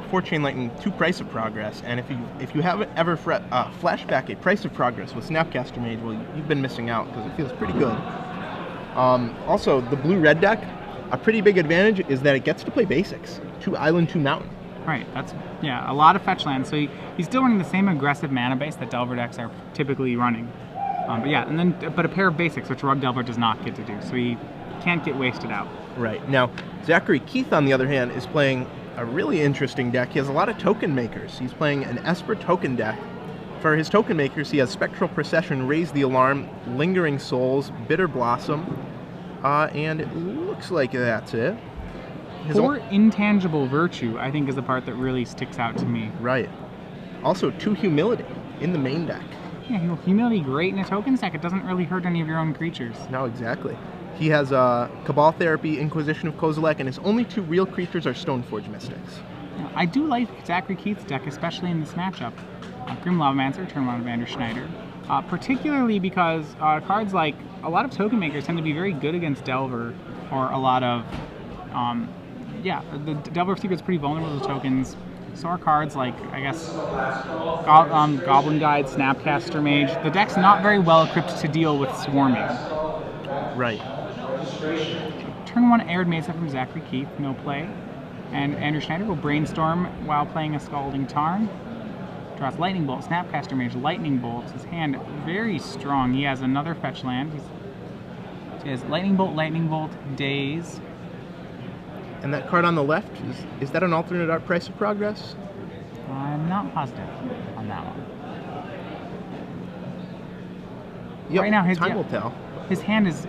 4 Chain Lightning, 2 Price of Progress, and if you haven't ever flashback a Price of Progress with Snapcaster Mage, well, you've been missing out because it feels pretty good. Also, the blue-red deck, a pretty big advantage is that it gets to play basics. 2 Island, 2 Mountain. Right, that's, yeah, a lot of fetch lands. So he's still running the same aggressive mana base that Delver decks are typically running. But yeah, and then a pair of basics, which Rug Delver does not get to do. So he can't get wasted out. Right. Now, Zachary Keith, on the other hand, is playing a really interesting deck. He has a lot of token makers. He's playing an Esper token deck. For his token makers, he has Spectral Procession, Raise the Alarm, Lingering Souls, Bitter Blossom, and it looks like that's it. 4 Intangible Virtue, I think, is the part that really sticks out to me. Right. Also, 2 Humility in the main deck. Yeah, Humility great in a tokens deck. It doesn't really hurt any of your own creatures. No, exactly. He has Cabal Therapy, Inquisition of Kozilek, and his only 2 real creatures are Stoneforge Mystics. I do like Zachary Keith's deck, especially in this matchup. Grim Lavamancer, turn 1 of Anders Schneider. Particularly because cards like a lot of token makers tend to be very good against Delver, or a lot of, the Delver Secret's pretty vulnerable to tokens. So are cards like, I guess, Goblin Guide, Snapcaster Mage. The deck's not very well equipped to deal with swarming. Right. Turn 1 Arid Mesa from Zachary Keith, no play. And Andrew Schneider will Brainstorm while playing a Scalding Tarn. Draws Lightning Bolt, Snapcaster Mage, Lightning Bolt. His hand very strong. He has another fetch land. He has Lightning Bolt, Daze. And that card on the left, is that an alternate art Price of Progress? I'm not positive on that one. Yep, right now, time will tell. His hand is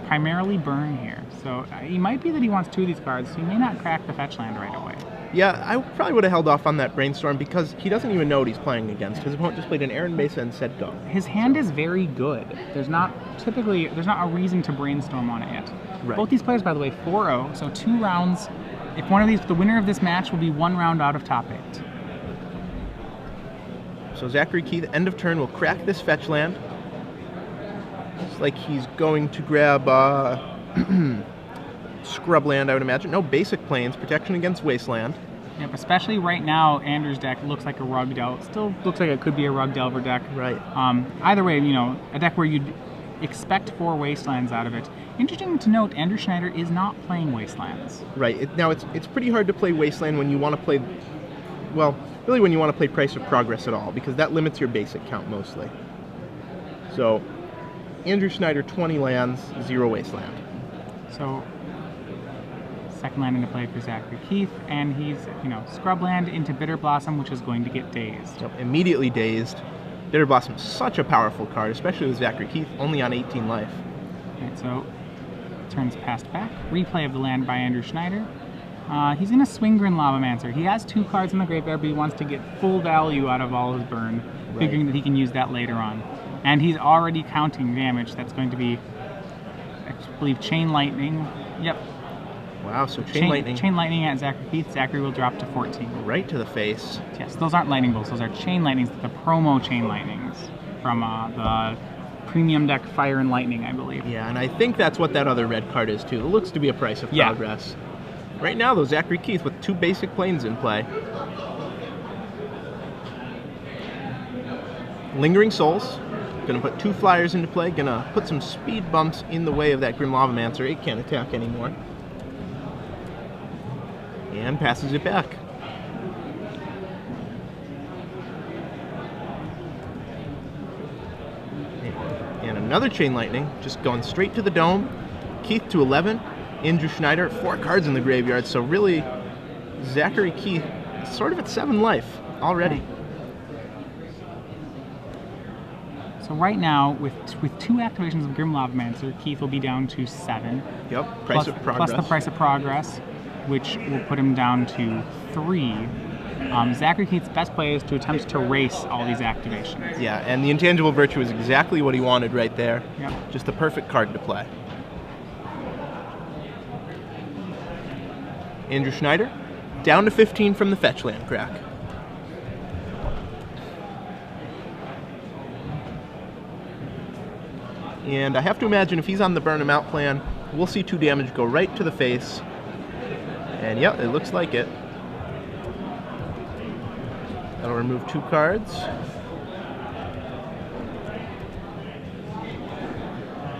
primarily burn here. So he might be that he wants 2 of these cards, so he may not crack the fetch land right away. Yeah, I probably would have held off on that Brainstorm because he doesn't even know what he's playing against. His opponent just played an Arid Mesa and said go. His hand is very good. There's not a reason to Brainstorm on it yet. Right. Both these players, by the way, 4-0, so 2 rounds. If one of these, the winner of this match will be 1 round out of top 8. So Zachary Keith, end of turn, will crack this fetch land. It's like he's going to grab Scrubland, I would imagine. No, basic planes, protection against Wasteland. Yep, especially right now, Andrew's deck looks like a Rug Delver. Still looks like it could be a Rug Delver deck. Right. Either way, a deck where you'd expect 4 Wastelands out of it. Interesting to note, Andrew Schneider is not playing Wastelands. Right. Now, it's pretty hard to play Wasteland when you want to play, well, really when you want to play Price of Progress at all, because that limits your basic count mostly. So, Andrew Schneider, 20 lands, 0 Wasteland. So, second land into play for Zachary Keith, and he's, Scrubland into Bitter Blossom, which is going to get dazed. Yep, immediately dazed. Bitter Blossom is such a powerful card, especially with Zachary Keith, only on 18 life. Alright, so turns passed back. Replay of the land by Andrew Schneider. He's going to swing Grin Lavamancer. He has 2 cards in the graveyard, but he wants to get full value out of all his burn, figuring that he can use that later on. And he's already counting damage. That's going to be, I believe, Chain Lightning. Yep. Wow, so Chain Lightning. Chain Lightning at Zachary Keith. Zachary will drop to 14. Right to the face. Yes, those aren't Lightning Bolts. Those are Chain Lightnings, the promo Chain Lightnings from the premium deck Fire and Lightning, I believe. Yeah, and I think that's what that other red card is, too. It looks to be a Price of Progress. Right now, though, Zachary Keith with 2 basic planes in play. Lingering Souls. Gonna put 2 flyers into play. Gonna put some speed bumps in the way of that Grim Lavamancer. It can't attack anymore. And passes it back. And another Chain Lightning, just going straight to the dome. Keith to 11. Andrew Schneider, 4 cards in the graveyard, so really, Zachary Keith sort of at 7 life already. So right now, with 2 activations of Grim Lavamancer, Keith will be down to 7. Yep, Price of Progress. Plus the Price of Progress, which will put him down to 3. Zachary Keith's best play is to attempt to race all these activations. Yeah, and the Intangible Virtue is exactly what he wanted right there. Yep. Just the perfect card to play. Andrew Schneider, down to 15 from the fetch land crack. And I have to imagine if he's on the burn him out plan, we'll see 2 damage go right to the face. And yep, it looks like it. That'll remove 2 cards.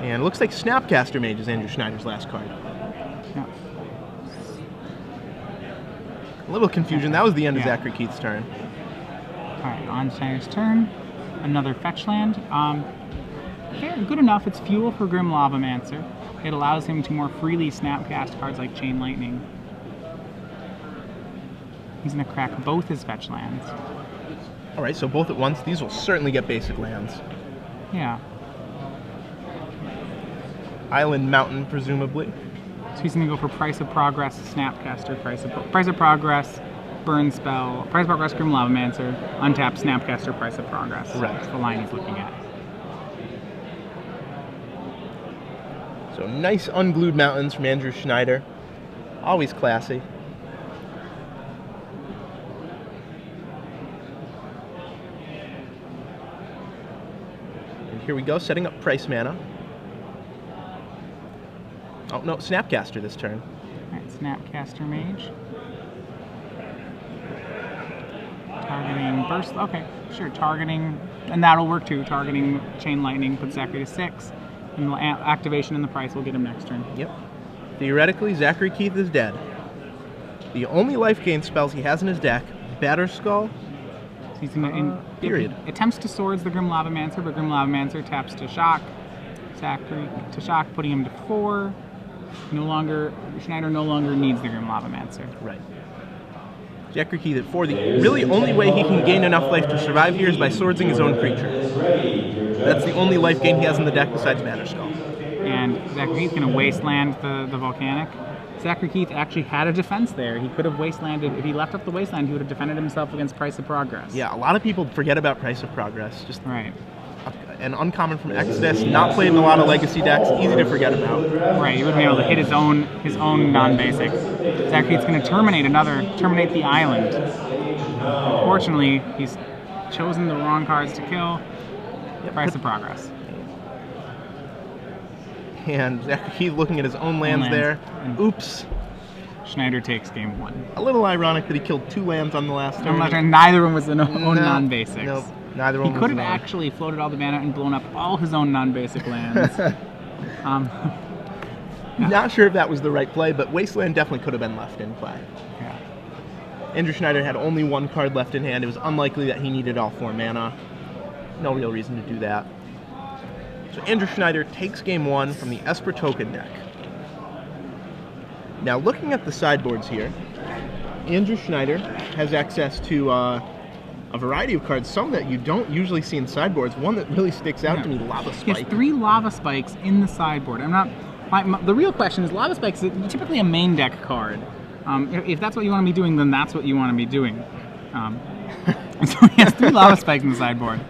And it looks like Snapcaster Mage is Andrew Schneider's last card. Yeah. A little confusion. That was the end of Zachary Keith's turn. Alright, on Schneider's turn. Another fetch land. Good enough. It's fuel for Grim Lavamancer. It allows him to more freely snapcast cards like Chain Lightning. He's going to crack both his fetch lands. Alright, so both at once. These will certainly get basic lands. Yeah. Island Mountain, presumably. So he's going to go for Price of Progress, Snapcaster, Price of Progress, Burn Spell, Price of Progress, Grim Lavamancer, untap, Snapcaster, Price of Progress. Right. That's the line he's looking at. So nice unglued mountains from Andrew Schneider. Always classy. And here we go, setting up price mana. Oh no, Snapcaster this turn. Alright, Snapcaster Mage. Targeting Burst, okay, sure, targeting, and that'll work too. Targeting Chain Lightning puts Zachary to 6, and the activation and the price will get him next turn. Yep. Theoretically, Zachary Keith is dead. The only life gain spells he has in his deck, Batterskull, So he's gonna, period. He attempts to Swords the Grim Lavamancer, but Grim Lavamancer taps to Shock. Zachary to Shock, putting him to 4. Schneider no longer needs the Grim Lavamancer. Right. Zachary Keith at 4. The really only way he can gain enough life to survive here is by swordsing his own creature. That's the only life gain he has in the deck besides Batterskull. And Zachary Keith's going to wasteland the Volcanic. Zachary Keith actually had a defense there. He could have wastelanded. If he left up the wasteland, he would have defended himself against Price of Progress. Yeah, a lot of people forget about Price of Progress. Just Right. an uncommon from Exodus, not played in a lot of legacy decks, easy to forget about. Right, he would be able to hit his own non-basic. Zachary Keith's going to terminate the island. Unfortunately, he's chosen the wrong cards to kill. Price of Progress. And Zachary Keith looking at his own lands there. Oops. Schneider takes game 1. A little ironic that he killed 2 lands on the last turn. Neither one was his own non-basics. Nope. Neither one He could have actually floated all the mana and blown up all his own non-basic lands. Not sure if that was the right play, but Wasteland definitely could have been left in play. Yeah. Andrew Schneider had only 1 card left in hand. It was unlikely that he needed all 4 mana. No real reason to do that. So Andrew Schneider takes game 1 from the Esper token deck. Now looking at the sideboards here, Andrew Schneider has access to a variety of cards, some that you don't usually see in sideboards. One that really sticks out to me, Lava Spike. He has 3 Lava Spikes in the sideboard. The real question is, Lava Spikes is typically a main deck card. If that's what you want to be doing, then that's what you want to be doing. So he has 3 Lava Spikes in the sideboard.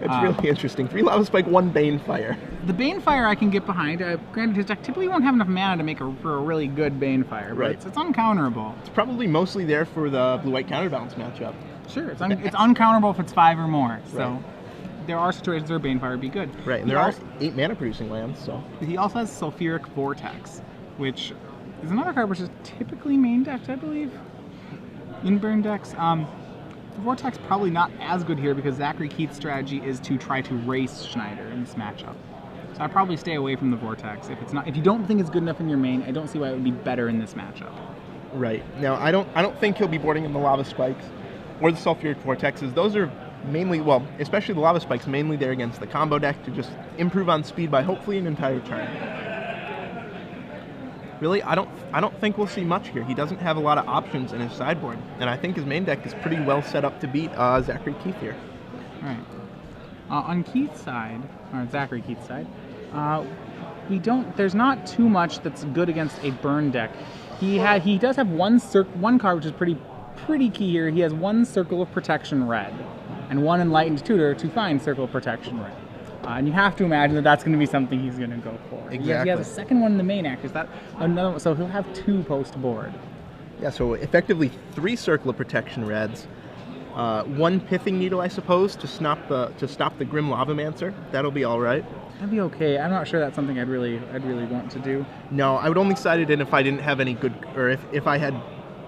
It's really interesting. 3 Lava Spike, 1 Banefire. The Banefire I can get behind. Granted, his deck typically won't have enough mana to make for a really good Banefire, but Right. it's uncounterable. It's probably mostly there for the blue-white counterbalance matchup. Sure, it's uncounterable if it's 5 or more. So Right. there are situations where Banefire would be good. Right, and there are 8 mana producing lands, so. He also has Sulfuric Vortex, which is another card which is typically main decked, I believe, in burn decks. The Vortex probably not as good here because Zachary Keith's strategy is to try to race Schneider in this matchup. So I'd probably stay away from the Vortex. If you don't think it's good enough in your main, I don't see why it would be better in this matchup. Right. Now, I don't think he'll be boarding in the Lava Spikes or the Sulfuric Vortexes. Those are mainly, well, especially the Lava Spikes, mainly there against the combo deck to just improve on speed by hopefully an entire turn. Really, I don't think we'll see much here. He doesn't have a lot of options in his sideboard, and I think his main deck is pretty well set up to beat Zachary Keith here. Right. On Keith's side, or Zachary Keith's side, there's not too much that's good against a burn deck. He does have one card which is pretty key here. He has 1 Circle of Protection red, and 1 Enlightened Tutor to find Circle of Protection red. And you have to imagine that that's going to be something he's going to go for. Exactly. He has a second one in the main act. Is that another? So he'll have 2 post board. Yeah, so effectively 3 Circle of Protection reds, 1 Pithing Needle, I suppose, to stop the Grim Lavamancer. That'll be all right. That'd be okay. I'm not sure that's something I'd really want to do. No, I would only side it in if I didn't have any good, or if I had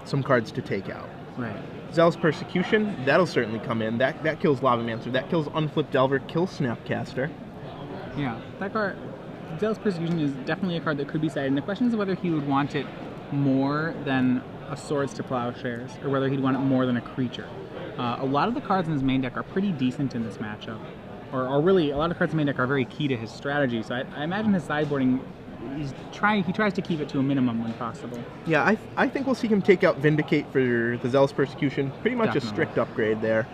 some cards to take out. Right. Zealous Persecution, that'll certainly come in. That kills Lavamancer. That kills Unflipped Delver, kills Snapcaster. Yeah, that card, Zealous Persecution, is definitely a card that could be sided. And the question is whether he would want it more than a Swords to Plowshares, or whether he'd want it more than a creature. A lot of the cards in his main deck are pretty decent in this matchup. Or really, a lot of cards in the main deck are very key to his strategy. So I imagine his sideboarding, he tries to keep it to a minimum when possible. Yeah, I think we'll see him take out Vindicate for the Zealous Persecution. Pretty much Definitely. a strict upgrade there.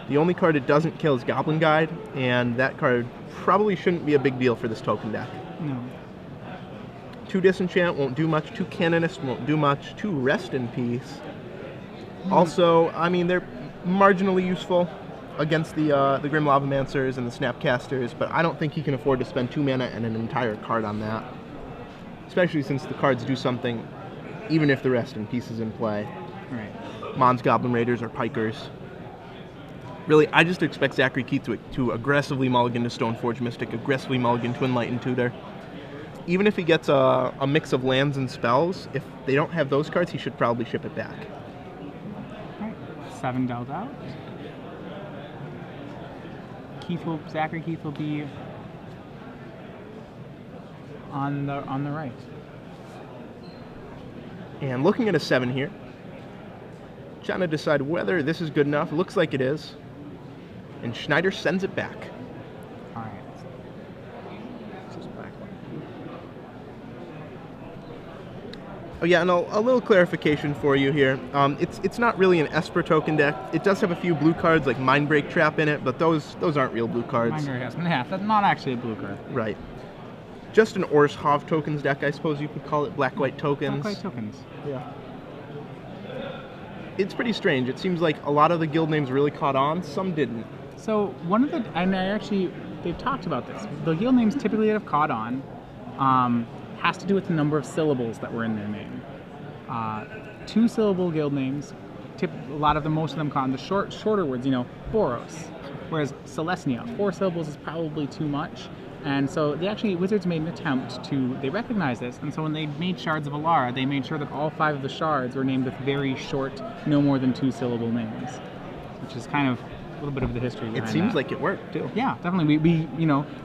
The only card it doesn't kill is Goblin Guide, and that card probably shouldn't be a big deal for this token deck. No. 2 Disenchant won't do much, 2 Canonist won't do much, 2 Rest in Peace. Also, I mean, they're marginally useful against the Grim Lavamancers and the Snapcasters, but I don't think he can afford to spend 2 mana and an entire card on that. Especially since the cards do something, even if the Rest in Peace is in play. Right. Mons, Goblin Raiders, or Pikers. Really, I just expect Zachary Keith to aggressively mulligan to Stoneforge Mystic, aggressively mulligan to Enlightened Tutor. Even if he gets a mix of lands and spells, if they don't have those cards, he should probably ship it back. Right. 7 dealt out. Zachary Keith will be on the right. And looking at a 7 here, trying to decide whether this is good enough. It looks like it is. And Schneider sends it back. All right. Oh yeah, and a little clarification for you here. It's not really an Esper token deck. It does have a few blue cards like Mindbreak Trap in it, but those aren't real blue cards. Yeah, that's not actually a blue card. Right. Just an Orzhov tokens deck, I suppose you could call it. Black-white tokens. Black-white tokens. Yeah. It's pretty strange. It seems like a lot of the guild names really caught on. Some didn't. So one of the, they've talked about this. The guild names typically that have caught on has to do with the number of syllables that were in their name. 2-syllable guild names, most of them caught on the shorter words, Boros. Whereas Celestia, 4 syllables is probably too much. And so Wizards made an attempt they recognized this, and so when they made Shards of Alara, they made sure that all 5 of the shards were named with very short, no more than 2-syllable names, which is kind of a little bit of the history behind It seems that. like it worked, too. Yeah, definitely. We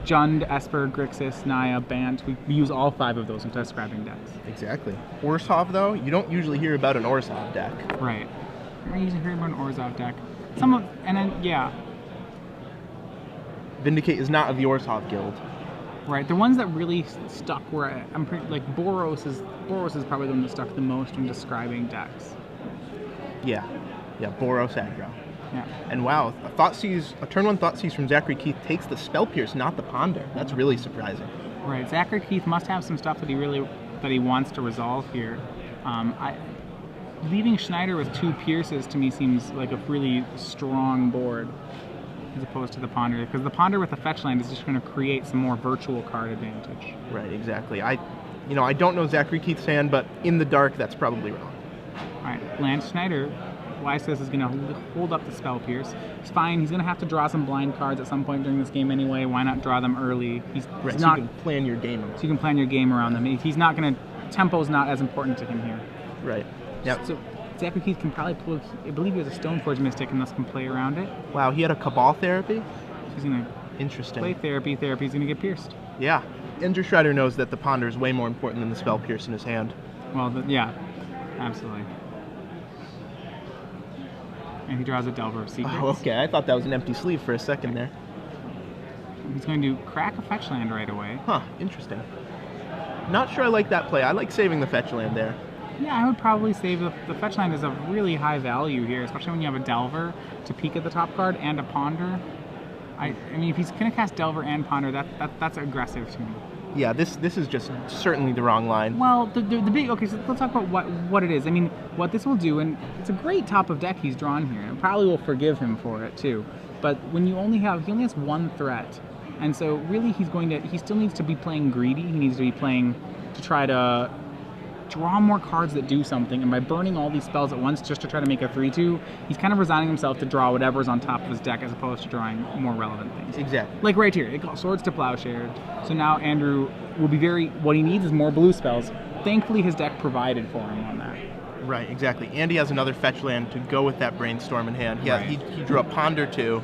Jund, Esper, Grixis, Naya, Bant, we use all 5 of those in describing decks. Exactly. Orzhov, though, you don't usually hear about an Orzhov deck. Right. I usually hear about an Orzhov deck. Vindicate is not of the Orzhov guild. Right. The ones that really stuck were Boros is probably the one that stuck the most when describing decks. Yeah, Boros aggro. Yeah. And wow, a turn 1 Thoughtseize from Zachary Keith takes the Spell Pierce, not the Ponder. That's really surprising. Right. Zachary Keith must have some stuff that he wants to resolve here. Leaving Schneider with 2 Pierces to me seems like a really strong board, as opposed to the Ponder, because the Ponder with the fetch land is just going to create some more virtual card advantage. Right, exactly. I don't know Zachary Keith's hand, but in the dark, that's probably wrong. All right, Lance Schneider, Wysis is going to hold up the Spell Pierce. It's fine. He's going to have to draw some blind cards at some point during this game anyway. Why not draw them early? He's Right, not, so you can plan your game around. So you can plan your game around them. He's not going to. Tempo's not as important to him here. Right. Yeah. So Zachary Keith can probably pull. I believe he has a Stoneforge Mystic and thus can play around it. Wow, he had a Cabal Therapy? He's going to Interesting. play Therapy. Therapy's going to get pierced. Yeah. Andrew Schreider knows that the Ponder is way more important than the Spell Pierce in his hand. Well, yeah, absolutely. And he draws a Delver of Secrets. Oh, okay. I thought that was an empty sleeve for a second there. He's going to crack a fetch land right away. Huh, interesting. Not sure I like that play. I like saving the fetch land there. Yeah, I would probably save the fetch land is a really high value here, especially when you have a Delver to peek at the top card and a Ponder. I mean, if he's going to cast Delver and Ponder, that's aggressive to me. Yeah, this is just certainly the wrong line. Well, the big... Okay, so let's talk about what it is. I mean, what this will do, and it's a great top of deck he's drawn here, and probably will forgive him for it, too. But when he only has 1 threat, and so really he still needs to be playing greedy. He needs to be playing to try to draw more cards that do something, and by burning all these spells at once just to try to make a 3/2, he's kind of resigning himself to draw whatever's on top of his deck as opposed to drawing more relevant things. Exactly. Like right here, it calls Swords to Plowshare. So now Andrew will be what he needs is more blue spells. Thankfully his deck provided for him on that. Right, exactly. And he has another fetch land to go with that Brainstorm in hand. Yeah, Right. he drew a Ponder too.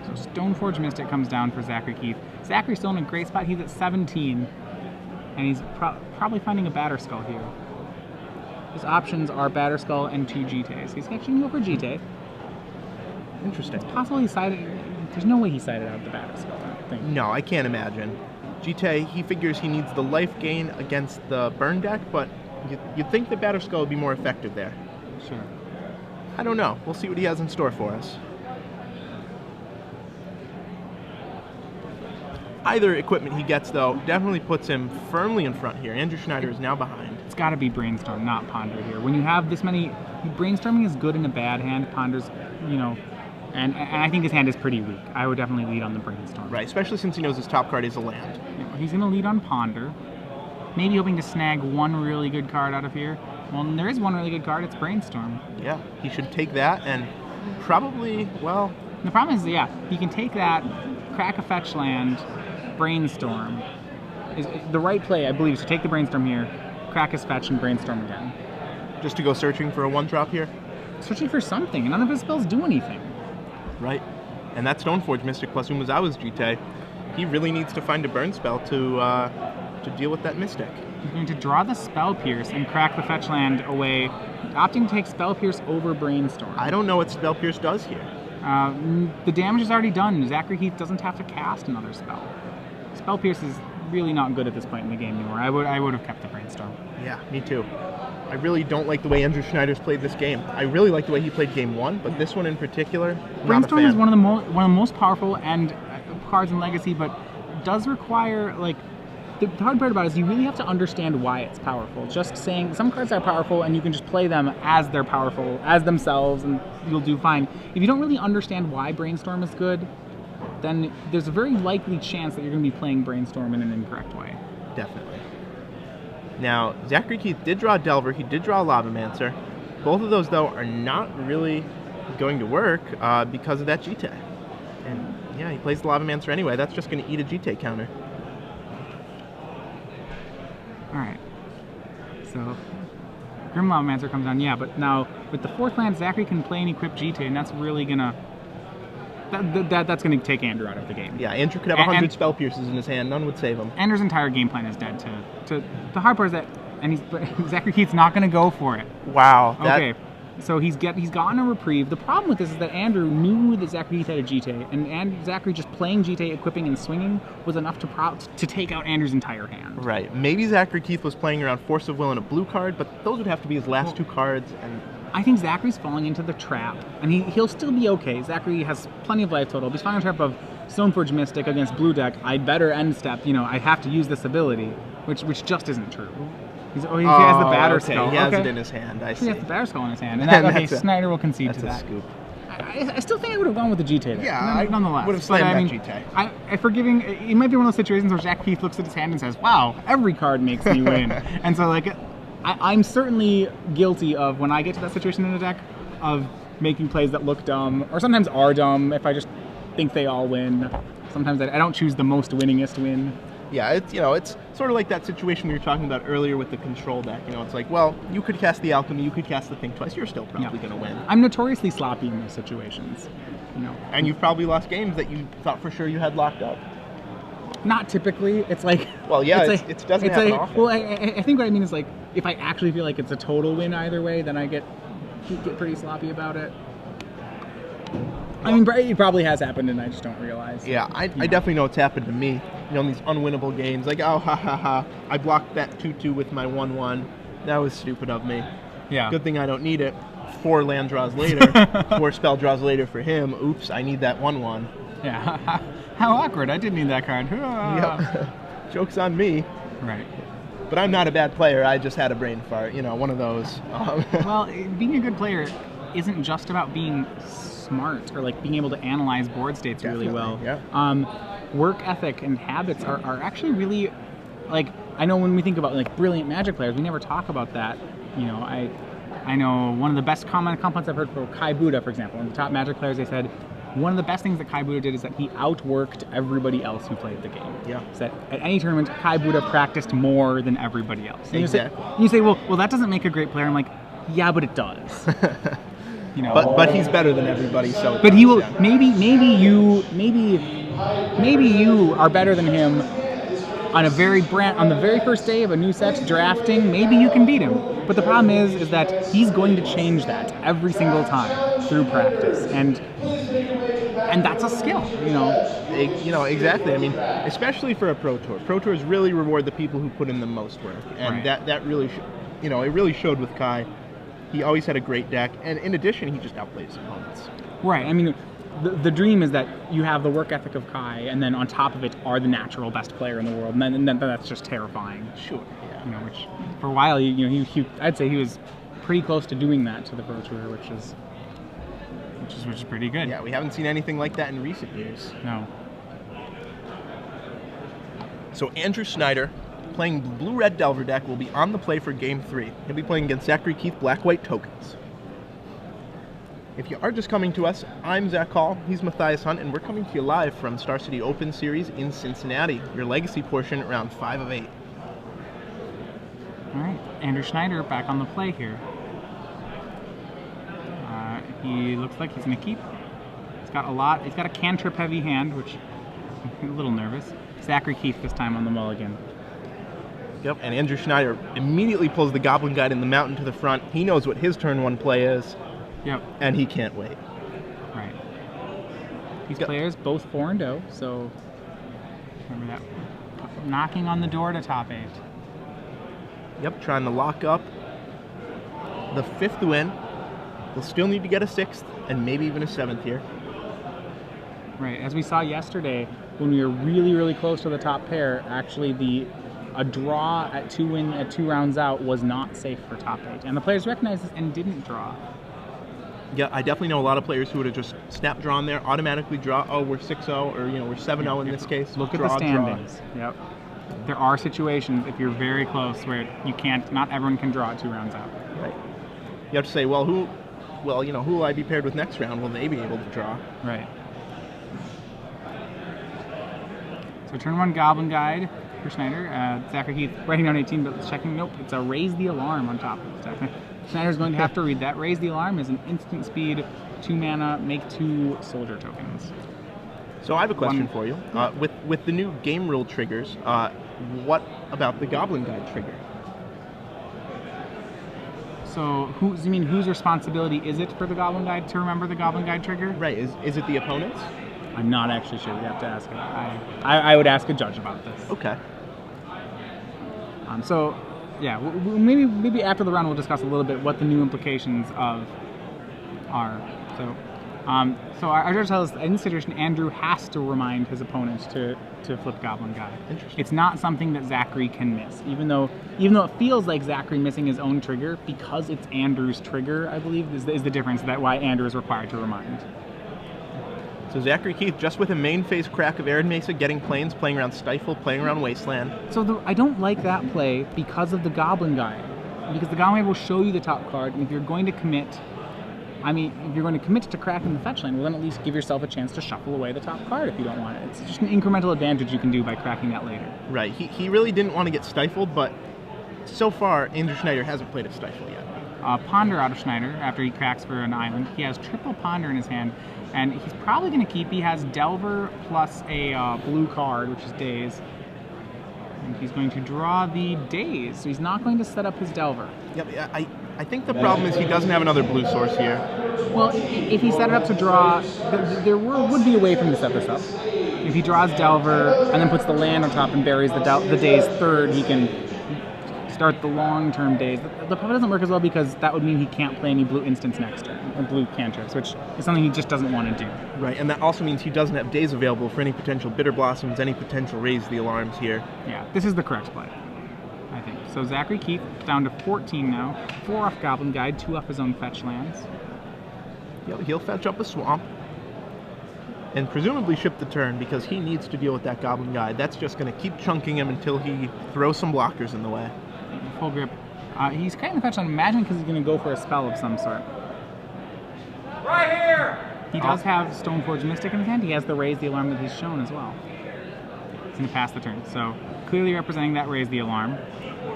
So Stoneforge Mystic comes down for Zachary Keith. Zachary's still in a great spot. He's at 17, and he's probably finding a Batterskull here. His options are Batterskull and 2 Jitays. He's actually going to go for Jitay. Interesting. Possibly there's no way he sided out the Batterskull, I don't think. No, I can't imagine. Jitay, he figures he needs the life gain against the burn deck, but you'd think the Batterskull would be more effective there. Sure. I don't know. We'll see what he has in store for us. Either equipment he gets, though, definitely puts him firmly in front here. Andrew Schneider is now behind. It's got to be Brainstorm, not Ponder here. When you have this many, brainstorming is good in a bad hand. Ponder's, and I think his hand is pretty weak. I would definitely lead on the Brainstorm. Right, especially since he knows his top card is a land. He's going to lead on Ponder, maybe hoping to snag one really good card out of here. Well, there is one really good card. It's Brainstorm. Yeah, he should take that and probably, well... The problem is, yeah, he can take that, crack a fetch land, Brainstorm. Is the right play, I believe, is to take the Brainstorm here, crack his fetch, and Brainstorm again. Just to go searching for a 1-drop here? Searching for something, and none of his spells do anything. Right. And that Stoneforge Mystic plus Umezawa's Jitay, he really needs to find a burn spell to deal with that Mystic. He's going to draw the Spell Pierce and crack the fetch land away, opting to take Spell Pierce over Brainstorm. I don't know what Spell Pierce does here. The damage is already done. Zachary Keith doesn't have to cast another spell. Spell Pierce is really not good at this point in the game anymore. I would have kept the Brainstorm. Yeah, me too. I really don't like the way Andrew Schneider's played this game. I really like the way he played game 1, but this one in particular, Brainstorm not a fan. is one of the most powerful and cards in Legacy, but does require, like, the hard part about it is you really have to understand why it's powerful. Just saying some cards are powerful and you can just play them as they're powerful, as themselves, and you'll do fine. If you don't really understand why Brainstorm is good, then there's a very likely chance that you're going to be playing Brainstorm in an incorrect way. Definitely. Now, Zachary Keith did draw a Delver, he did draw a Lavamancer. Both of those, though, are not really going to work because of that Jitay. And yeah, he plays the Lavamancer anyway. That's just going to eat a Jitay counter. Alright. So, Grim Lavamancer comes on, yeah, but now with the 4th land, Zachary can play and equip Jitay, and that's really going to... That's going to take Andrew out of the game. Yeah, Andrew could have 100 Spell Pierces in his hand. None would save him. Andrew's entire game plan is dead. The hard part is that, and Zachary Keith's not going to go for it. Wow. Okay, so he's gotten a reprieve. The problem with this is that Andrew knew that Zachary Keith had a Jitay, and Zachary just playing Jitay, equipping, and swinging was enough to take out Andrew's entire hand. Right. Maybe Zachary Keith was playing around Force of Will and a blue card, but those would have to be his last 2 cards, and... I think Zachary's falling into the trap, and he'll still be okay. Zachary has plenty of life total. But he's falling into the trap of Stoneforge Mystic against blue deck. I'd better end step. I have to use this ability, which just isn't true. He has the Batterskull. He has it in his hand. I see. He has the Batterskull in his hand, and Schneider will concede to that. That's a scoop. I still think I would have gone with the Jitay there. Yeah, nonetheless. I would have slammed that Jitay. I forgiving. It might be one of those situations where Zach Keith looks at his hand and says, "Wow, every card makes me win," and so I'm certainly guilty of, when I get to that situation in a deck, of making plays that look dumb, or sometimes are dumb if I just think they all win. Sometimes I don't choose the most winningest win. Yeah, it's sort of like that situation we were talking about earlier with the control deck. It's like, well, you could cast the Alchemy, you could cast the thing twice, you're still probably going to win. I'm notoriously sloppy in those situations. And you've probably lost games that you thought for sure you had locked up. Not typically. It's like... Well, yeah, it doesn't happen often. Well, I think what I mean is, like, if I actually feel like it's a total win either way, then I get pretty sloppy about it. I mean, it probably has happened, and I just don't realize. Yeah, I definitely know it's happened to me. In these unwinnable games, like, oh, ha, I blocked that 2/2 with my 1/1. That was stupid of me. Yeah. Good thing I don't need it. 4 land draws later, 4 spell draws later for him. Oops, I need that 1/1. Yeah. How awkward. I did need that card. Yep. Joke's on me. Right. But I'm not a bad player. I just had a brain fart. One of those. Well, being a good player isn't just about being smart or being able to analyze board states really well. Yeah. Work ethic and habits are actually really, I know when we think about brilliant Magic players, we never talk about that. I know one of the best compliments I've heard for Kai Buddha, for example, one of the top Magic players, they said one of the best things that Kai Buddha did is that he outworked everybody else who played the game. Yeah. So that at any tournament, Kai Buddha practiced more than everybody else. And exactly. you say, well, that doesn't make a great player. I'm like, Yeah, but it does. You know. But he's better than everybody, so. But he will. Maybe you are better than him on the very first day of a new set drafting. Maybe you can beat him. But the problem is that he's going to change that every single time through practice, and that's a skill. You know. Exactly. I mean, especially for a pro tour. Pro tours really reward the people who put in the most work, and right. that really, it really showed with Kai. He always had a great deck, and in addition, he just outplayed his opponents. Right. I mean, the dream is that you have the work ethic of Kai, and then on top of it are the natural best player in the world, and then that's just terrifying. Sure. Yeah. You know, which for a while, I'd say he was pretty close to doing that to the Pro Tour, which is pretty good. Yeah, we haven't seen anything like that in recent years. No. So Andrew Schneider, playing blue-red Delver deck, will be on the play for Game 3. He'll be playing against Zachary Keith, black-white tokens. If you are just coming to us, I'm Zach Hall, he's Matthias Hunt, and we're coming to you live from Star City Open Series in Cincinnati, your legacy portion round 5 of 8. All right, Andrew Schneider back on the play here. He looks like he's going to keep. He's got a cantrip-heavy hand, which I'm a little nervous. Zachary Keith this time on the mulligan. Yep, and Andrew Schneider immediately pulls the Goblin Guide in the mountain to the front. He knows what his turn 1 play is. Yep. And he can't wait. Right. These players both 4-0, so remember that. Knocking on the door to top 8. Yep, trying to lock up the 5th win. We'll still need to get a 6th and maybe even a 7th here. Right, as we saw yesterday, when we were really, really close to the top pair, actually a draw at 2 rounds out was not safe for top 8. And the players recognized this and didn't draw. Yeah, I definitely know a lot of players who would have just snap drawn there, automatically draw, oh, we're 6-0, or we're 7-0 in this case. Look at the standings. Yep. There are situations, if you're very close, where not everyone can draw 2 rounds out. Right. You have to say, who will I be paired with next round? Will they be able to draw? Right. So turn 1 Goblin Guide for Schneider. Zachary Keith writing down 18, but checking. Nope, it's a Raise the Alarm on top of it. Schneider's going to have to read that. Raise the Alarm is an instant speed, 2 mana, make 2 soldier tokens. So I have a question for you. With the new game rule triggers, what about the Goblin Guide trigger? So whose responsibility is it for the Goblin Guide to remember the Goblin Guide trigger? Right. Is it the opponent's? I'm not actually sure. You have to ask. I would ask a judge about this. Okay. So, yeah, maybe after the round we'll discuss a little bit what the new implications are. So our judge tells us in this situation Andrew has to remind his opponents to flip Goblin Guide. Interesting. It's not something that Zachary can miss, even though it feels like Zachary missing his own trigger, because it's Andrew's trigger, I believe, is the difference, that why Andrew is required to remind. So Zachary Keith, just with a main phase crack of Arid Mesa, getting plains, playing around Stifle, playing around Wasteland. So I don't like that play because of the Goblin Guide. Because the Goblin Guide will show you the top card, and if you're going to commit, to cracking the fetch line, well then at least give yourself a chance to shuffle away the top card if you don't want it. It's just an incremental advantage you can do by cracking that later. Right. He really didn't want to get stifled, but so far, Andrew Schneider hasn't played a Stifle yet. Ponder out of Schneider after he cracks for an island. He has triple Ponder in his hand, and he's probably going to keep. He has Delver plus a blue card, which is Daze. And he's going to draw the Daze, so he's not going to set up his Delver. Yep, I think the problem is he doesn't have another blue source here. Well, if he set it up to draw, there would be a way for him to set this up. If he draws Delver and then puts the land on top and buries the Daze third, he can start the long-term Daze. The problem doesn't work as well because that would mean he can't play any blue instants next turn, or blue cantrips, which is something he just doesn't want to do. Right, and that also means he doesn't have Daze available for any potential Bitter Blossoms, any potential Raise the Alarms here. Yeah, this is the correct play, I think. So Zachary Keith down to 14 now, 4 off Goblin Guide, 2 off his own fetch lands. Yep, he'll fetch up a Swamp, and presumably ship the turn because he needs to deal with that Goblin Guide. That's just going to keep chunking him until he throws some blockers in the way. Full grip. He's kind of fetch on Imagine because he's going to go for a spell of some sort. Right here! He does have Stoneforge Mystic in his hand. He has the Raise the Alarm that he's shown as well. He's going to pass the turn. So clearly representing that Raise the Alarm.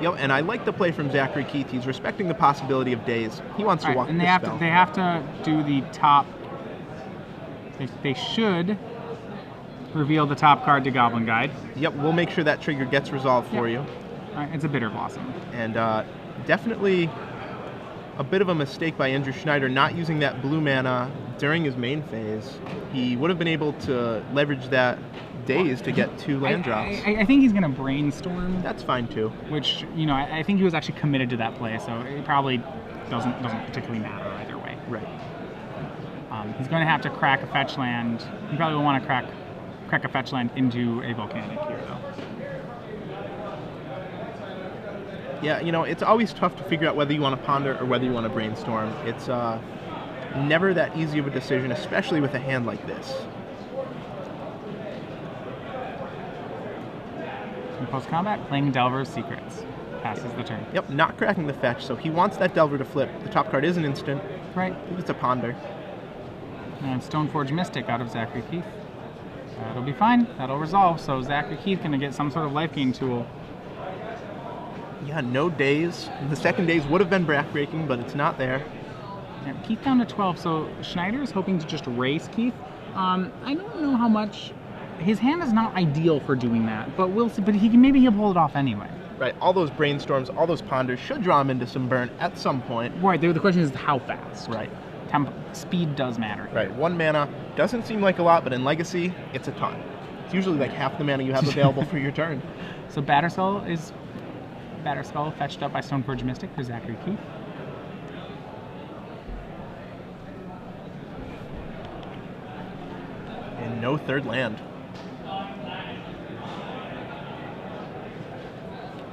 Yep, and I like the play from Zachary Keith. He's respecting the possibility of days. He wants to Right, walk and the they have spell. to they have to do the top. They should reveal the top card to Goblin Guide. Yep, we'll make sure that trigger gets resolved for you. All right, it's a Bitter Blossom. And definitely a bit of a mistake by Andrew Schneider not using that blue mana during his main phase. He would have been able to leverage that days to get 2 land drops. I think he's going to Brainstorm. That's fine too. Which, you know, I think he was actually committed to that play, so it probably doesn't particularly matter either way. Right. He's going to have to crack a fetch land. He probably will want to crack a fetch land into a volcanic here, though. Yeah, you know, it's always tough to figure out whether you want to ponder or whether you want to brainstorm. It's never that easy of a decision, especially with a hand like this. In post-combat, playing Delver's Secrets. Passes the turn. Yep, not cracking the fetch, so he wants that Delver to flip. The top card is an instant. Right. I think it's a ponder. And Stoneforge Mystic out of Zachary Keith. That'll be fine. That'll resolve. So Zachary Keith going to get some sort of life gain tool. Yeah, no days. The second days would have been backbreaking, but it's not there. Yeah, Keith down to 12. So Schneider is hoping to just race Keith. I don't know how much. His hand is not ideal for doing that, but we'll see. But maybe he'll pull it off anyway. Right, all those brainstorms, all those ponders should draw him into some burn at some point. Right. The question is how fast. Right. Speed does matter. Right. 1 mana doesn't seem like a lot, but in Legacy, it's a ton. It's usually like half the mana you have available for your turn. So Batterskull fetched up by Stoneforge Mystic for Zachary Keith. And no third land.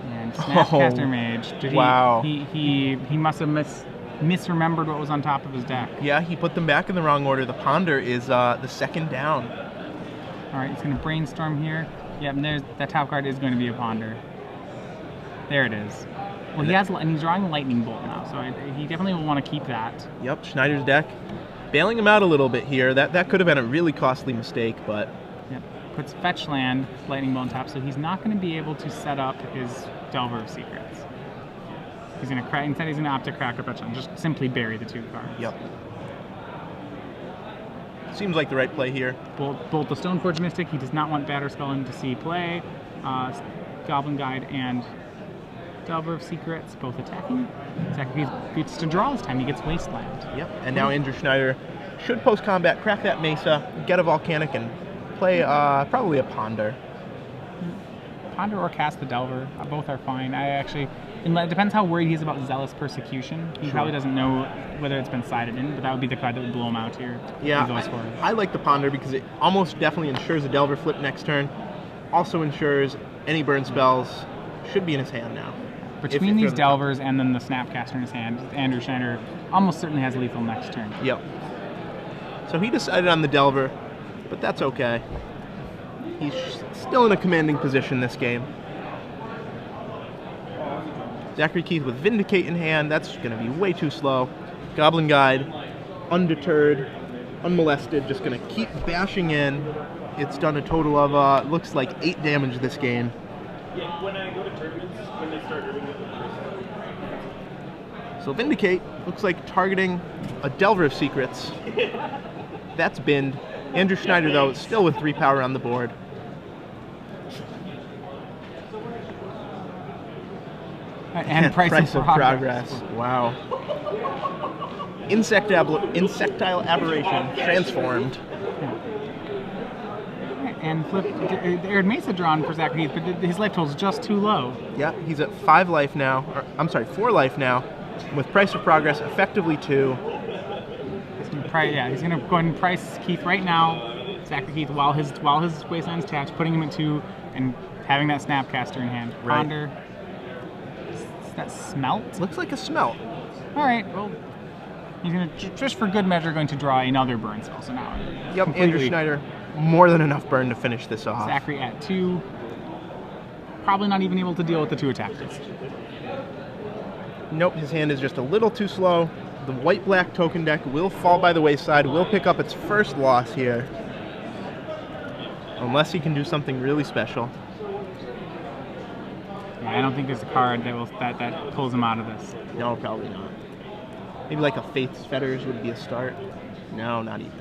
And Snapcaster Mage. Wow. He must have misremembered what was on top of his deck. Yeah, he put them back in the wrong order. The ponder is the second down. All right, he's going to brainstorm here. Yep, and that top card is going to be a ponder. There it is. Well, and he's drawing a lightning bolt now, so he definitely will want to keep that. Yep, Schneider's deck bailing him out a little bit here. That could have been a really costly mistake, but Yep, puts fetch land, lightning bolt on top, so he's not going to be able to set up his Delver of Secrets. He's going to crack. Instead, he's going to opt to crack a fetch land. Just simply bury the 2 cards. yep. Seems like the right play here. Bolt the Stoneforge Mystic. He does not want Batterskull to see play. Goblin Guide and Delver of Secrets both attacking. Zachary gets to draw this time. He gets Wasteland. Yep, and now Andrew Schneider should post-combat crack that Mesa, get a Volcanic, and play probably a Ponder. Ponder or cast the Delver. Both are fine. It depends how worried he is about Zealous Persecution. He probably doesn't know whether it's been sided in, but that would be the card that would blow him out here. Yeah, He goes for it. I like the Ponder because it almost definitely ensures a Delver flip next turn. Also ensures any burn spells should be in his hand now. Between these Delvers and then the Snapcaster in his hand, Andrew Schneider almost certainly has lethal next turn. Yep. So he decided on the Delver, but that's okay. He's still in a commanding position this game. Zachary Keith with Vindicate in hand. That's going to be way too slow. Goblin Guide, undeterred, unmolested, just going to keep bashing in. It's done a total of, looks like 8 damage this game. Yeah, when I go to tournaments, when they start doing it. So Vindicate looks like targeting a Delver of Secrets. That's binned. Andrew Schneider, though, still with 3 power on the board. And Price of Progress. Wow. Insectile Aberration transformed. And Arid Mesa drawn for Zachary Heath, but his life total is just too low. Yeah, he's at 5 life now. Or, I'm sorry, 4 life now. With Price of Progress effectively 2. He's going to go ahead and price Keith right now. Zachary Heath while his Wasteland's tapped, putting him at 2 and having that Snapcaster in hand. Right. Ponder. Is that Smelt? Looks like a Smelt. All right, well, he's going to, just for good measure, going to draw another burn spell. So now, Yep, Andrew Schneider, more than enough burn to finish this off. Zachary at 2. Probably not even able to deal with the 2 attackers. Nope, his hand is just a little too slow. The white-black token deck will fall by the wayside, will pick up its first loss here. Unless he can do something really special. Yeah, I don't think there's a card that pulls him out of this. No, probably not. Maybe like a Faith's Fetters would be a start. No, not even.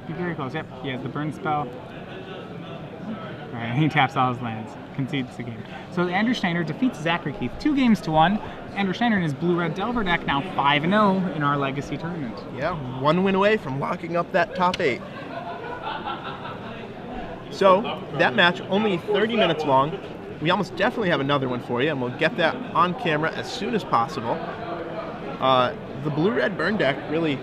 Be very close. Yep, he has the burn spell. Alright, he taps all his lands. Concedes the game. So Andrew Schneider defeats Zachary Keith 2-1. Andrew Schneider in his blue-red Delver deck now 5-0 in our Legacy tournament. Yeah, 1 win away from locking up that top 8. So, that match only 30 minutes long. We almost definitely have another one for you, and we'll get that on camera as soon as possible. The blue-red burn deck really